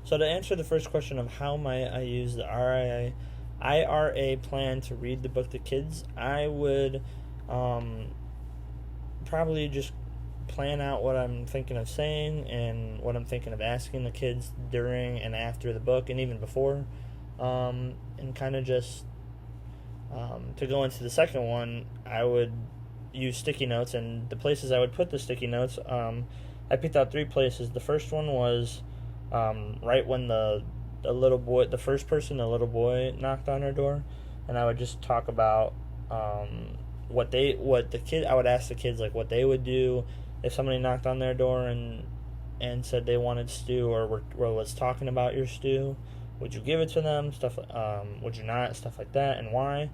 So to answer the first question of how might I use the IRA plan to read the book to kids, I would probably just plan out what I'm thinking of saying and what I'm thinking of asking the kids during and after the book and even before, and kind of just to go into the second one, I would use sticky notes, and the places I would put the sticky notes, I picked out 3 places. The first one was right when the little boy, the first person, the little boy, knocked on her door, and I would just talk about I would ask the kids like what they would do if somebody knocked on their door and said they wanted stew or was talking about your stew. Would you give it to them? Would you not? Stuff like that, and why?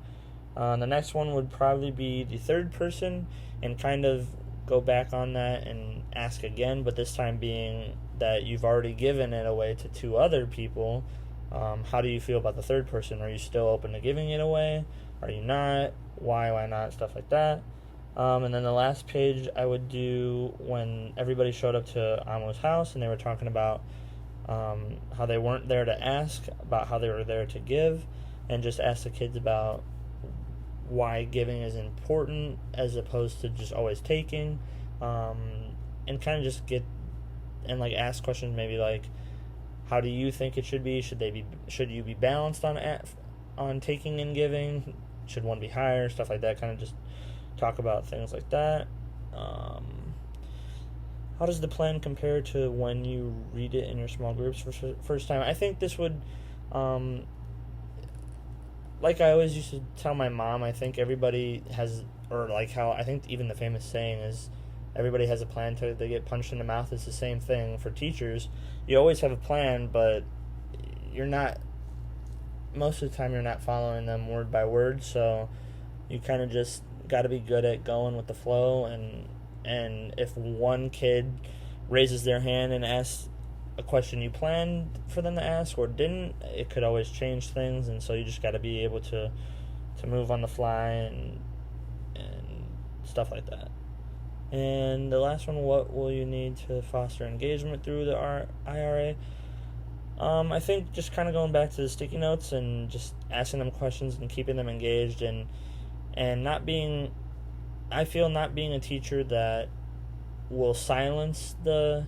The next one would probably be the third person, and kind of go back on that and ask again, but this time being that you've already given it away to 2 other people. How do you feel about the third person? Are you still open to giving it away? Are you not? Why not? Stuff like that. And then the last page I would do when everybody showed up to Amo's house and they were talking about how they weren't there to ask, about how they were there to give, and just ask the kids about why giving is important as opposed to just always taking, and kind of just get and like ask questions maybe like, how do you think it should be? Should you be balanced on taking and giving? Should one be higher? Stuff like that. Kind of just talk about things like that. How does the plan compare to when you read it in your small groups for first time? I think this would, like I always used to tell my mom, I think everybody has, or like how I think even the famous saying is, everybody has a plan till they get punched in the mouth. It's the same thing for teachers. You always have a plan, but most of the time you're not following them word by word, so you kind of just got to be good at going with the flow, and if one kid raises their hand and asks a question you planned for them to ask or didn't, it could always change things, and so you just got to be able to move on the fly and stuff like that. And the last one, what will you need to foster engagement through the IRA? I think just kind of going back to the sticky notes and just asking them questions and keeping them engaged, and not being a teacher that will silence the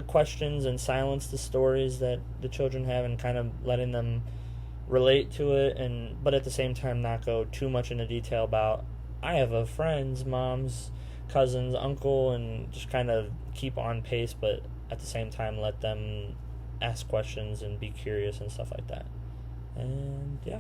questions and silence the stories that the children have, and kind of letting them relate to it, but at the same time not go too much into detail about, I have a friend's mom's cousin's uncle, and just kind of keep on pace, but at the same time let them ask questions and be curious and stuff like that. And yeah.